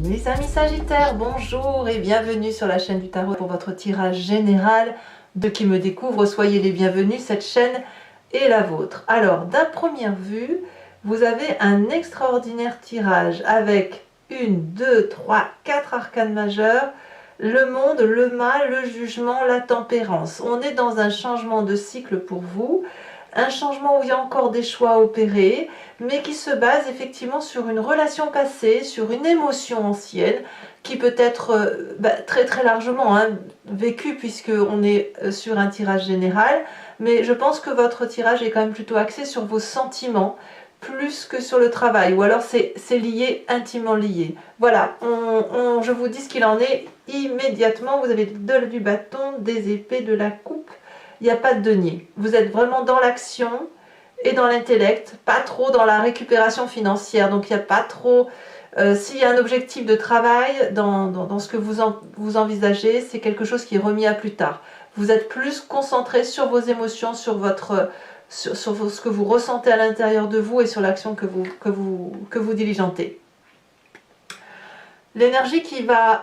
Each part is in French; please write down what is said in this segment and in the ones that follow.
Mes amis Sagittaires, bonjour et bienvenue sur la chaîne du Tarot pour votre tirage général. Ceux qui me découvrent, soyez les bienvenus, cette chaîne est la vôtre. Alors, d'un première vue, vous avez un extraordinaire tirage avec 1, 2, 3, 4 arcanes majeurs, le monde, le mal, le jugement, la tempérance. On est dans un changement de cycle pour vous. Un changement où il y a encore des choix à opérer, mais qui se base effectivement sur une relation passée, sur une émotion ancienne, qui peut être très très largement vécue, puisqu'on est sur un tirage général, mais je pense que votre tirage est quand même plutôt axé sur vos sentiments, plus que sur le travail, ou alors c'est lié, intimement lié. Voilà, je vous dis ce qu'il en est immédiatement. Vous avez du bâton, des épées, de la coupe. Il n'y a pas de denier. Vous êtes vraiment dans l'action et dans l'intellect, pas trop dans la récupération financière. Donc il n'y a pas trop... S'il y a un objectif de travail dans ce que vous envisagez, c'est quelque chose qui est remis à plus tard. Vous êtes plus concentré sur vos émotions, sur ce que vous ressentez à l'intérieur de vous et sur l'action que vous diligentez. L'énergie qui va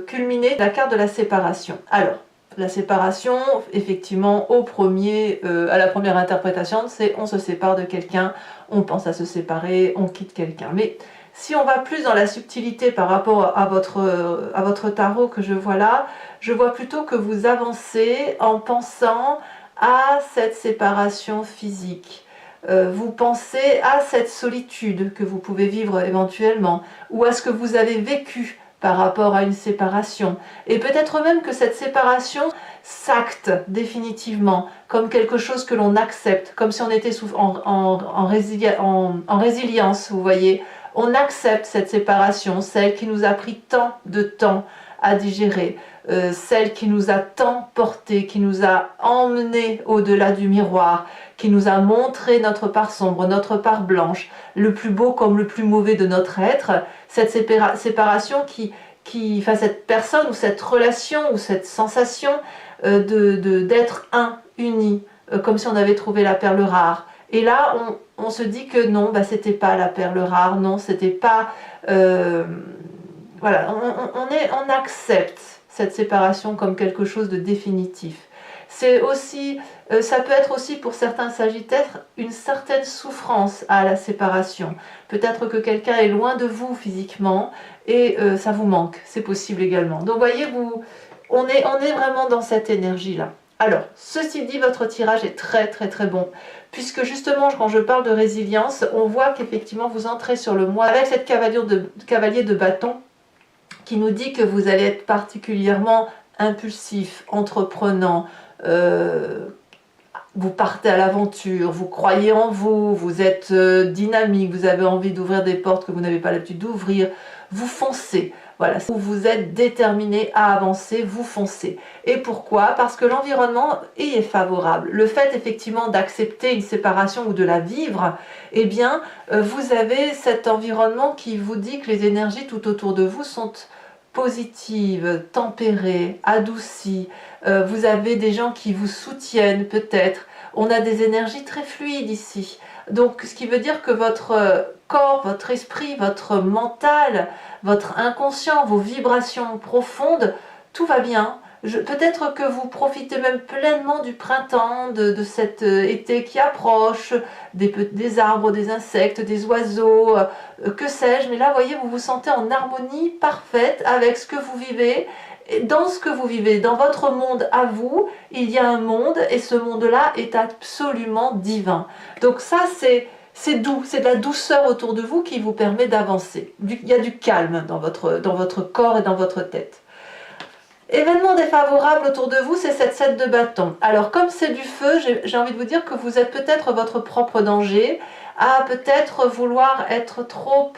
culminer, la carte de la séparation. Alors, la séparation, effectivement, à la première interprétation, c'est on se sépare de quelqu'un, on pense à se séparer, on quitte quelqu'un. Mais si on va plus dans la subtilité par rapport à votre tarot que je vois là, je vois plutôt que vous avancez en pensant à cette séparation physique. Vous pensez à cette solitude que vous pouvez vivre éventuellement, ou à ce que vous avez vécu par rapport à une séparation. Et peut-être même que cette séparation s'acte définitivement comme quelque chose que l'on accepte, comme si on était en résilience, vous voyez. On accepte cette séparation, celle qui nous a pris tant de temps à digérer, celle qui nous a tant porté, qui nous a emmené au-delà du miroir, qui nous a montré notre part sombre, notre part blanche, le plus beau comme le plus mauvais de notre être. Cette séparation enfin cette personne ou cette relation ou cette sensation d'être uni, comme si on avait trouvé la perle rare. Et là, on se dit que non, c'était pas la perle rare, non, c'était pas... voilà, on accepte cette séparation comme quelque chose de définitif. C'est aussi, ça peut être aussi pour certains Sagittaires une certaine souffrance à la séparation. Peut-être que quelqu'un est loin de vous physiquement et ça vous manque, c'est possible également. Donc voyez, on est vraiment dans cette énergie-là. Alors, ceci dit, votre tirage est très très très bon, puisque justement, quand je parle de résilience, on voit qu'effectivement vous entrez sur le mois avec cette cavalier de bâton qui nous dit que vous allez être particulièrement impulsif, entreprenant, vous partez à l'aventure, vous croyez en vous, vous êtes dynamique, vous avez envie d'ouvrir des portes que vous n'avez pas l'habitude d'ouvrir, vous foncez. Voilà, vous êtes déterminé à avancer, vous foncez. Et pourquoi? Parce que l'environnement y est favorable. Le fait effectivement d'accepter une séparation ou de la vivre, eh bien, vous avez cet environnement qui vous dit que les énergies tout autour de vous sont positives, tempérées, adoucies. Vous avez des gens qui vous soutiennent peut-être. On a des énergies très fluides ici. Donc, ce qui veut dire que votre corps, votre esprit, votre mental, votre inconscient, vos vibrations profondes, tout va bien. Peut-être que vous profitez même pleinement du printemps, de cet été qui approche, des arbres, des insectes, des oiseaux, que sais-je. Mais là, vous voyez, vous vous sentez en harmonie parfaite avec ce que vous vivez. Et dans ce que vous vivez, dans votre monde à vous, il y a un monde et ce monde-là est absolument divin. Donc ça, c'est doux, c'est de la douceur autour de vous qui vous permet d'avancer. Il y a du calme dans votre corps et dans votre tête. Événement défavorable autour de vous, c'est cette 7 de bâton. Alors comme c'est du feu, j'ai envie de vous dire que vous êtes peut-être votre propre danger, à peut-être vouloir être trop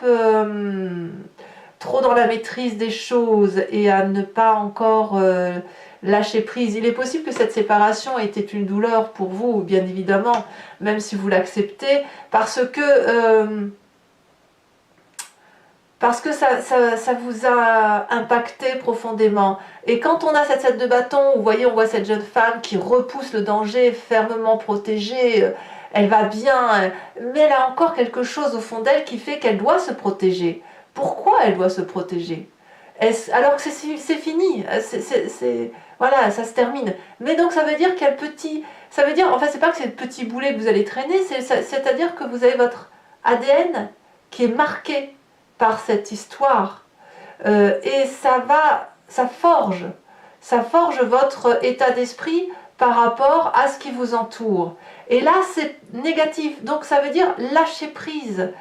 dans la maîtrise des choses et à ne pas encore lâcher prise. Il est possible que cette séparation ait été une douleur pour vous, bien évidemment, même si vous l'acceptez, parce que ça vous a impacté profondément. Et quand on a cette 7 de bâton, vous voyez, on voit cette jeune femme qui repousse le danger, fermement protégée, elle va bien, mais elle a encore quelque chose au fond d'elle qui fait qu'elle doit se protéger. Pourquoi elle doit se protéger? Alors que c'est fini, voilà, ça se termine. Mais donc ça veut dire qu'il y a le petit, ça veut dire, enfin c'est pas que c'est le petit boulet que vous allez traîner, c'est-à-dire que vous avez votre ADN qui est marqué par cette histoire. Et ça forge votre état d'esprit par rapport à ce qui vous entoure. Et là, c'est négatif. Donc, ça veut dire lâcher prise.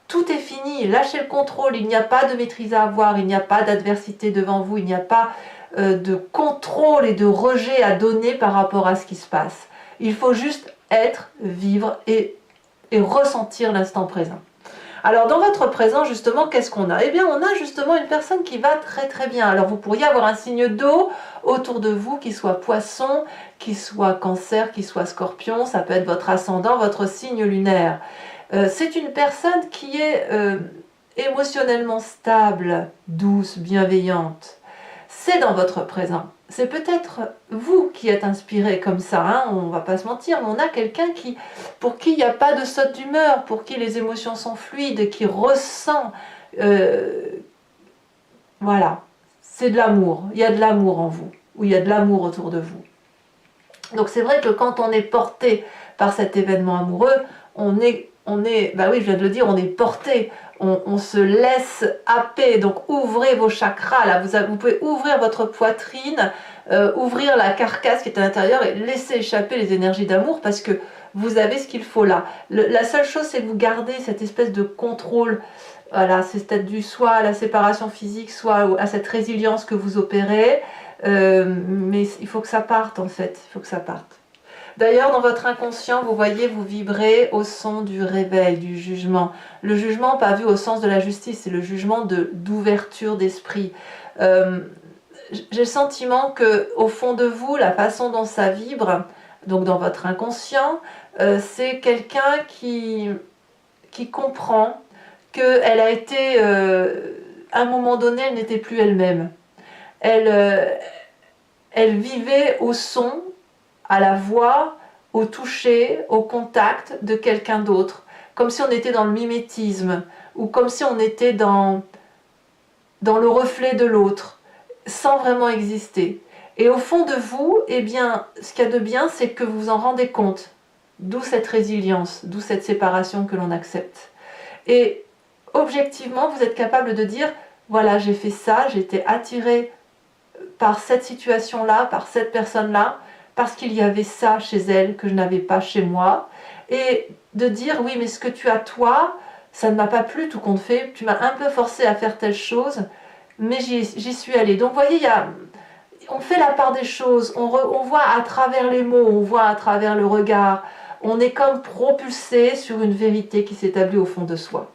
Tout est fini. Lâchez le contrôle. Il n'y a pas de maîtrise à avoir. Il n'y a pas d'adversité devant vous. Il n'y a pas de contrôle et de rejet à donner par rapport à ce qui se passe. Il faut juste être, vivre et ressentir l'instant présent. Alors dans votre présent justement, qu'est-ce qu'on a? Eh bien on a justement une personne qui va très très bien. Alors vous pourriez avoir un signe d'eau autour de vous, qui soit poisson, qui soit cancer, qui soit scorpion, ça peut être votre ascendant, votre signe lunaire. C'est une personne qui est émotionnellement stable, douce, bienveillante. C'est dans votre présent. C'est peut-être vous qui êtes inspiré comme ça, hein, on ne va pas se mentir, mais on a quelqu'un pour qui il n'y a pas de saute d'humeur, pour qui les émotions sont fluides, qui ressent, voilà, c'est de l'amour, il y a de l'amour en vous, ou il y a de l'amour autour de vous. Donc c'est vrai que quand on est porté par cet événement amoureux, bah oui, je viens de le dire, on est porté, on se laisse happer. Donc ouvrez vos chakras, là, vous pouvez ouvrir votre poitrine, ouvrir la carcasse qui est à l'intérieur et laisser échapper les énergies d'amour parce que vous avez ce qu'il faut là. La seule chose, c'est que vous gardez cette espèce de contrôle. Voilà, c'est peut-être dû soit à la séparation physique, soit à cette résilience que vous opérez. Mais il faut que ça parte en fait, il faut que ça parte. D'ailleurs, dans votre inconscient, vous voyez, vous vibrez au son du réveil, du jugement. Le jugement, pas vu au sens de la justice, c'est le jugement d'ouverture d'esprit. J'ai le sentiment que au fond de vous, la façon dont ça vibre, donc dans votre inconscient, c'est quelqu'un qui comprend qu'elle a été, à un moment donné, elle n'était plus elle-même. Elle vivait au son, à la voix, au toucher, au contact de quelqu'un d'autre, comme si on était dans le mimétisme, ou comme si on était dans le reflet de l'autre, sans vraiment exister. Et au fond de vous, eh bien, ce qu'il y a de bien, c'est que vous vous en rendez compte, d'où cette résilience, d'où cette séparation que l'on accepte. Et objectivement, vous êtes capable de dire, voilà, j'ai fait ça, j'ai été attirée par cette situation-là, par cette personne-là, parce qu'il y avait ça chez elle que je n'avais pas chez moi, et de dire oui mais ce que tu as toi, ça ne m'a pas plu tout compte fait, tu m'as un peu forcé à faire telle chose, mais j'y suis allée. Donc vous voyez, on fait la part des choses, on voit à travers les mots, on voit à travers le regard, on est comme propulsé sur une vérité qui s'établit au fond de soi.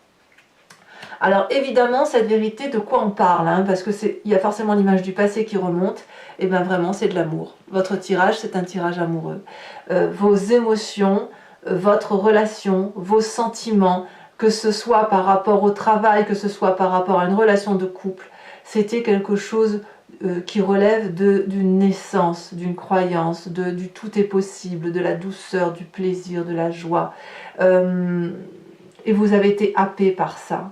Alors évidemment, cette vérité, de quoi on parle, hein, parce qu'il y a forcément l'image du passé qui remonte, et bien vraiment c'est de l'amour. Votre tirage, c'est un tirage amoureux. Vos émotions, votre relation, vos sentiments, que ce soit par rapport au travail, que ce soit par rapport à une relation de couple, c'était quelque chose qui relève d'une naissance, d'une croyance, du tout est possible, de la douceur, du plaisir, de la joie. Et vous avez été happé par ça.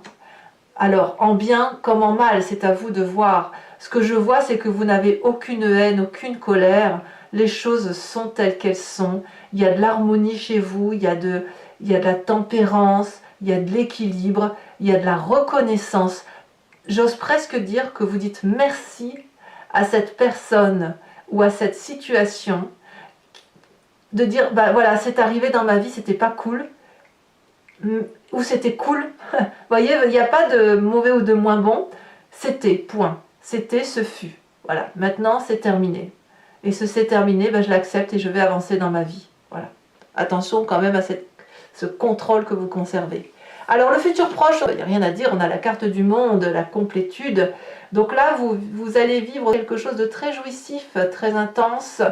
Alors, en bien comme en mal, c'est à vous de voir. Ce que je vois, c'est que vous n'avez aucune haine, aucune colère. Les choses sont telles qu'elles sont. Il y a de l'harmonie chez vous, il y a de la tempérance, il y a de l'équilibre, il y a de la reconnaissance. J'ose presque dire que vous dites merci à cette personne ou à cette situation. De dire, bah voilà, c'est arrivé dans ma vie, c'était pas cool. Ou c'était cool. Vous voyez, il n'y a pas de mauvais ou de moins bon. C'était, point. C'était, ce fut. Voilà, maintenant c'est terminé. Et c'est terminé, ben, je l'accepte et je vais avancer dans ma vie. Voilà. Attention quand même à ce contrôle que vous conservez. Alors le futur proche, il n'y a rien à dire, on a la carte du monde, la complétude. Donc là, vous allez vivre quelque chose de très jouissif, très intense,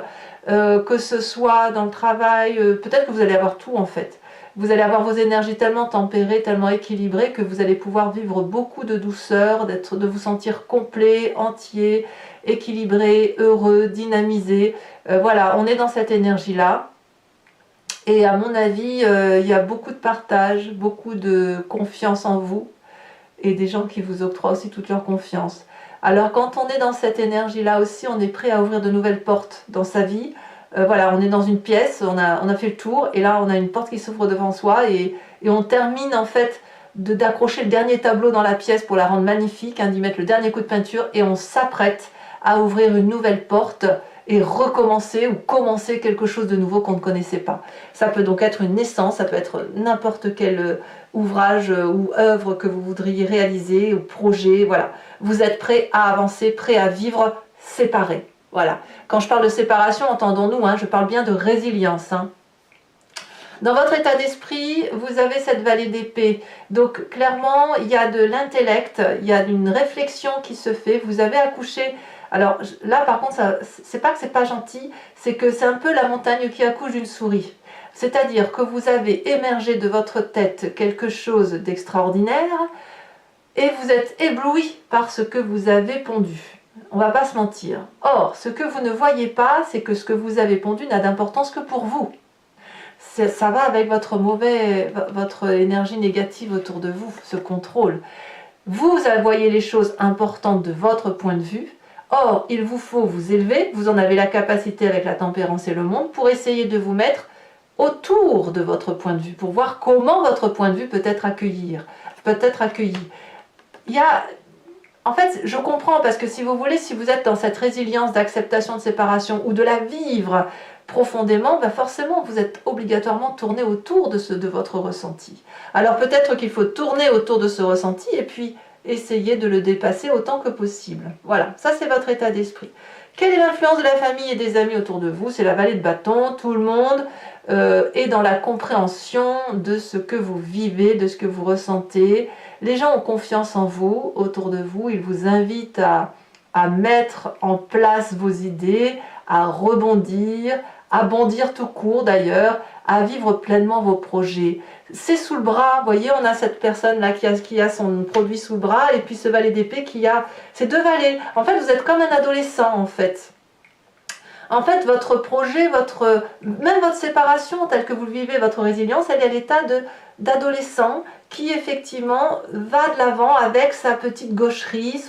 que ce soit dans le travail, peut-être que vous allez avoir tout en fait. Vous allez avoir vos énergies tellement tempérées, tellement équilibrées que vous allez pouvoir vivre beaucoup de douceur, de vous sentir complet, entier, équilibré, heureux, dynamisé. Voilà, on est dans cette énergie-là. Et à mon avis, il y a beaucoup de partage, beaucoup de confiance en vous et des gens qui vous octroient aussi toute leur confiance. Alors quand on est dans cette énergie-là aussi, on est prêt à ouvrir de nouvelles portes dans sa vie. Voilà, on est dans une pièce, on a fait le tour et là on a une porte qui s'ouvre devant soi et on termine en fait d'accrocher le dernier tableau dans la pièce pour la rendre magnifique, hein, d'y mettre le dernier coup de peinture et on s'apprête à ouvrir une nouvelle porte et recommencer ou commencer quelque chose de nouveau qu'on ne connaissait pas. Ça peut donc être une naissance, ça peut être n'importe quel ouvrage ou œuvre que vous voudriez réaliser, ou projet, voilà. Vous êtes prêt à avancer, prêt à vivre séparé. Voilà. Quand je parle de séparation, entendons-nous, hein, je parle bien de résilience. Hein. Dans votre état d'esprit, vous avez cette vallée d'épée. Donc clairement, il y a de l'intellect, il y a une réflexion qui se fait. Vous avez accouché. Alors là, par contre, c'est pas que c'est pas gentil, c'est que c'est un peu la montagne qui accouche d'une souris. C'est-à-dire que vous avez émergé de votre tête quelque chose d'extraordinaire et vous êtes ébloui par ce que vous avez pondu. On va pas se mentir. Or, ce que vous ne voyez pas, c'est que ce que vous avez pondu n'a d'importance que pour vous. Ça va avec votre énergie négative autour de vous, ce contrôle. Vous voyez les choses importantes de votre point de vue. Or, il vous faut vous élever, vous en avez la capacité avec la tempérance et le monde, pour essayer de vous mettre autour de votre point de vue, pour voir comment votre point de vue peut être accueilli. En fait, je comprends, parce que si vous voulez, si vous êtes dans cette résilience d'acceptation de séparation ou de la vivre profondément, ben forcément, vous êtes obligatoirement tourné autour de votre ressenti. Alors peut-être qu'il faut tourner autour de ce ressenti et puis essayer de le dépasser autant que possible. Voilà, ça c'est votre état d'esprit. Quelle est l'influence de la famille et des amis autour de vous? C'est la vallée de bâton, tout le monde est dans la compréhension de ce que vous vivez, de ce que vous ressentez. Les gens ont confiance en vous, autour de vous, ils vous invitent à mettre en place vos idées, à rebondir, à bondir tout court d'ailleurs, à vivre pleinement vos projets. C'est sous le bras, vous voyez, on a cette personne-là qui a son produit sous le bras, et puis ce valet d'épée qui a ces deux valets. En fait, vous êtes comme un adolescent, en fait. En fait, votre projet, même votre séparation, telle que vous le vivez, votre résilience, elle est à l'état d'adolescent qui, effectivement, va de l'avant avec sa petite gaucherie,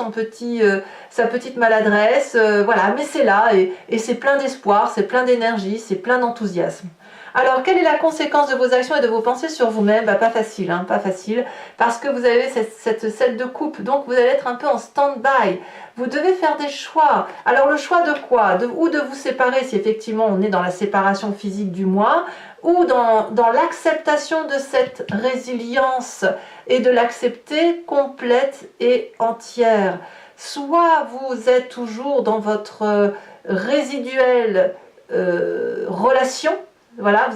sa petite maladresse, voilà, mais c'est là, et c'est plein d'espoir, c'est plein d'énergie, c'est plein d'enthousiasme. Alors, quelle est la conséquence de vos actions et de vos pensées sur vous-même? Pas facile, hein, pas facile, parce que vous avez cette 7 de coupe, donc vous allez être un peu en stand-by. Vous devez faire des choix. Alors, le choix de quoi? Ou de vous séparer, si effectivement on est dans la séparation physique du moi, ou dans l'acceptation de cette résilience et de l'accepter complète et entière. Soit vous êtes toujours dans votre résiduelle relation, voilà,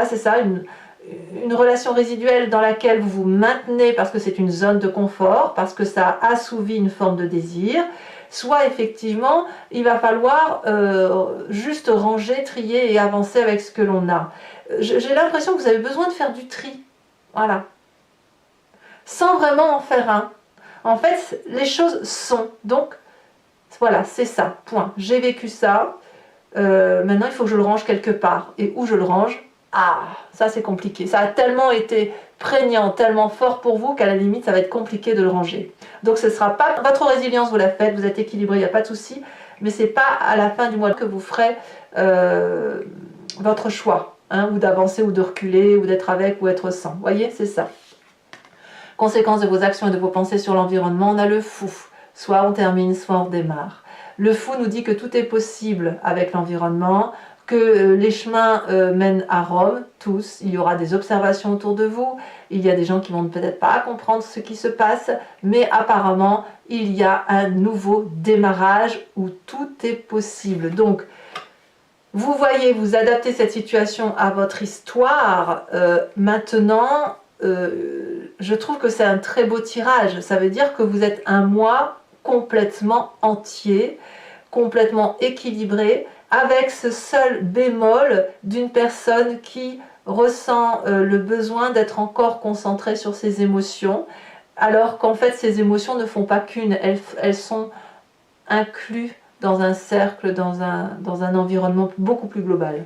c'est ça, une relation résiduelle dans laquelle vous vous maintenez parce que c'est une zone de confort, parce que ça assouvit une forme de désir, soit effectivement il va falloir juste ranger, trier et avancer avec ce que l'on a. J'ai l'impression que vous avez besoin de faire du tri, voilà, sans vraiment en faire un. En fait, les choses sont, donc voilà, c'est ça, point. J'ai vécu ça. Maintenant il faut que je le range quelque part, et où je le range, ça c'est compliqué, ça a tellement été prégnant, tellement fort pour vous qu'à la limite ça va être compliqué de le ranger. Donc ce ne sera pas votre résilience, vous la faites, vous êtes équilibré, il n'y a pas de souci, mais c'est pas à la fin du mois que vous ferez votre choix, hein, ou d'avancer ou de reculer, ou d'être avec ou être sans, vous voyez, c'est ça. Conséquence de vos actions et de vos pensées sur l'environnement, on a le fou, soit on termine, soit on redémarre. Le fou nous dit que tout est possible avec l'environnement, que les chemins mènent à Rome, tous. Il y aura des observations autour de vous, il y a des gens qui vont peut-être pas comprendre ce qui se passe, mais apparemment, il y a un nouveau démarrage où tout est possible. Donc, vous voyez, vous adaptez cette situation à votre histoire. Maintenant, je trouve que c'est un très beau tirage. Ça veut dire que vous êtes un moi complètement entier, complètement équilibré, avec ce seul bémol d'une personne qui ressent le besoin d'être encore concentrée sur ses émotions, alors qu'en fait ces émotions ne font pas qu'une, elles sont incluses dans un cercle, dans un environnement beaucoup plus global.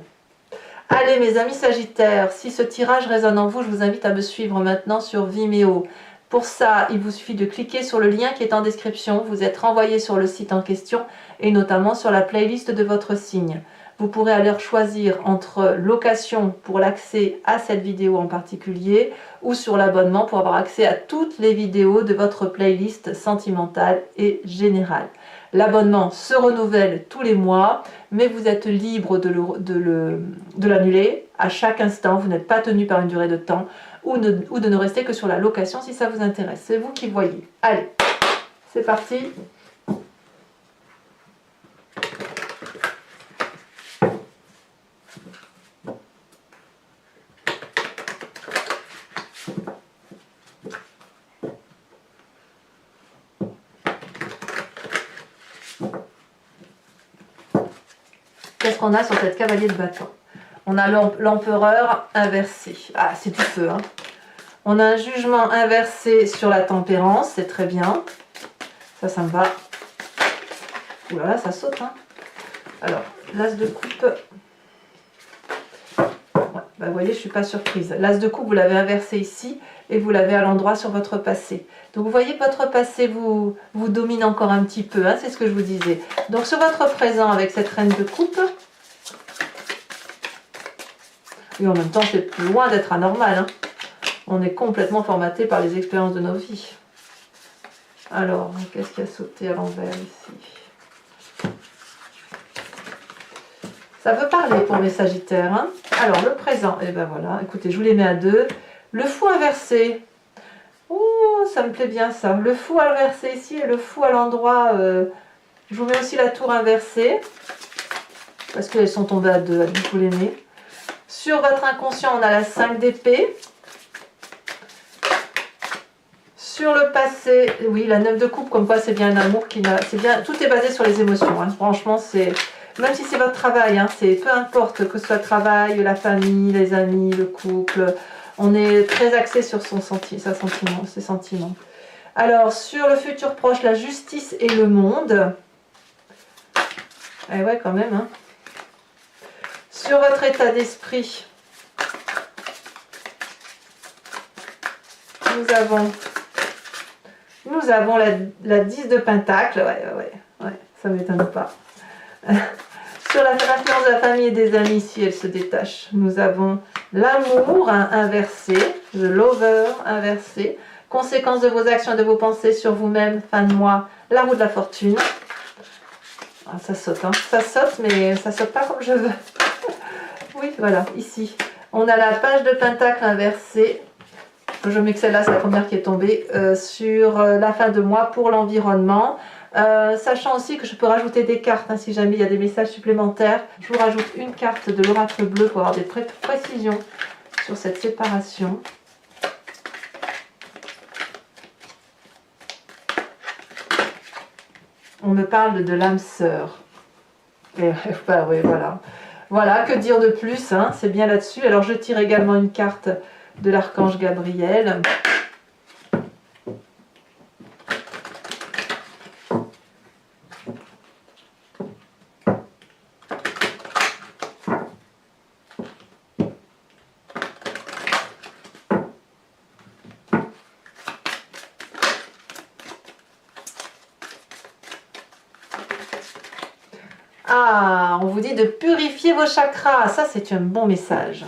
Allez mes amis Sagittaires, si ce tirage résonne en vous, je vous invite à me suivre maintenant sur Vimeo. Pour ça, il vous suffit de cliquer sur le lien qui est en description, vous êtes renvoyé sur le site en question et notamment sur la playlist de votre signe. Vous pourrez alors choisir entre location pour l'accès à cette vidéo en particulier ou sur l'abonnement pour avoir accès à toutes les vidéos de votre playlist sentimentale et générale. L'abonnement se renouvelle tous les mois, mais vous êtes libre de l'annuler à chaque instant. Vous n'êtes pas tenu par une durée de temps ou de ne rester que sur la location si ça vous intéresse. C'est vous qui voyez. Allez, c'est parti. Qu'est-ce qu'on a sur cette cavalier de bâton? On a l'empereur inversé. Ah, c'est du feu, hein. On a un jugement inversé sur la tempérance, c'est très bien. Ça me va. Ouh là là, ça saute, hein. Alors, l'as de coupe. Ouais, bah, vous voyez, je ne suis pas surprise. L'as de coupe, vous l'avez inversé ici et vous l'avez à l'endroit sur votre passé. Donc, vous voyez que votre passé vous domine encore un petit peu, hein, c'est ce que je vous disais. Donc, sur votre présent avec cette reine de coupe, et en même temps, c'est plus loin d'être anormal, hein. On est complètement formaté par les expériences de nos vies. Alors, qu'est-ce qui a sauté à l'envers ici? Ça veut parler pour les Sagittaires, hein. Alors, le présent, et ben voilà, écoutez, je vous les mets à deux. Le fou inversé. Oh, ça me plaît bien ça. Le fou inversé ici et le fou à l'endroit. Je vous mets aussi la tour inversée. Parce qu'elles sont tombées à deux, vous les mets. Sur votre inconscient, on a la 5 d'épée. Sur le passé, oui, la 9 de coupe, comme quoi c'est bien un amour qui n'a... C'est bien, tout est basé sur les émotions, hein. Franchement, c'est... Même si c'est votre travail, hein, c'est peu importe que ce soit le travail, la famille, les amis, le couple, on est très axé sur ses sentiments. Alors, sur le futur proche, la justice et le monde. Eh ouais, quand même, hein. Sur votre état d'esprit, nous avons la 10 de pentacle. Ouais, ça ne m'étonne pas. Sur l'influence de la famille et des amis, si elle se détache, nous avons l'amour, hein, inversé, le lover inversé, conséquence de vos actions et de vos pensées sur vous-même, fin de mois, la roue de la fortune. Ah, ça saute, hein. Ça saute, mais ça saute pas comme je veux. Oui, voilà, ici. On a la page de pentacle inversée. Je mets que celle-là, c'est la première qui est tombée. Sur la fin de mois pour l'environnement. Sachant aussi que je peux rajouter des cartes, hein, si jamais il y a des messages supplémentaires. Je vous rajoute une carte de l'oracle bleu pour avoir des précisions sur cette séparation. On me parle de l'âme sœur. Et, bah, oui, voilà. Voilà, que dire de plus, hein, c'est bien là-dessus. Alors je tire également une carte de l'archange Gabriel. Ah, on vous dit de purifier vos chakras. Ça, c'est un bon message.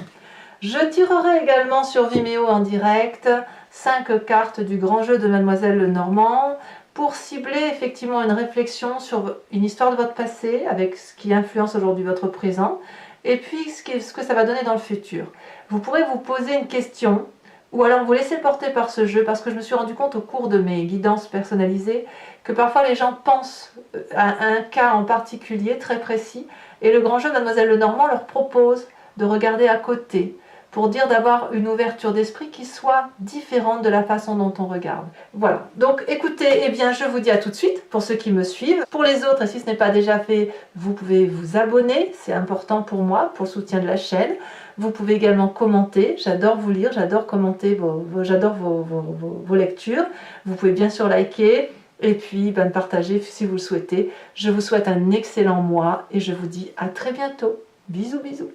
Je tirerai également sur Vimeo en direct 5 cartes du grand jeu de Mademoiselle Lenormand pour cibler effectivement une réflexion sur une histoire de votre passé avec ce qui influence aujourd'hui votre présent et puis ce que ça va donner dans le futur. Vous pourrez vous poser une question ou alors vous laisser porter par ce jeu parce que je me suis rendu compte au cours de mes guidances personnalisées que parfois les gens pensent à un cas en particulier très précis et le grand jeu de Mademoiselle Lenormand leur propose de regarder à côté pour dire d'avoir une ouverture d'esprit qui soit différente de la façon dont on regarde. Voilà, donc écoutez, eh bien je vous dis à tout de suite pour ceux qui me suivent. Pour les autres, et si ce n'est pas déjà fait, vous pouvez vous abonner, c'est important pour moi, pour le soutien de la chaîne. Vous pouvez également commenter, j'adore vous lire, j'adore commenter, j'adore vos lectures. Vous pouvez bien sûr liker et puis partager si vous le souhaitez. Je vous souhaite un excellent mois et je vous dis à très bientôt. Bisous, bisous.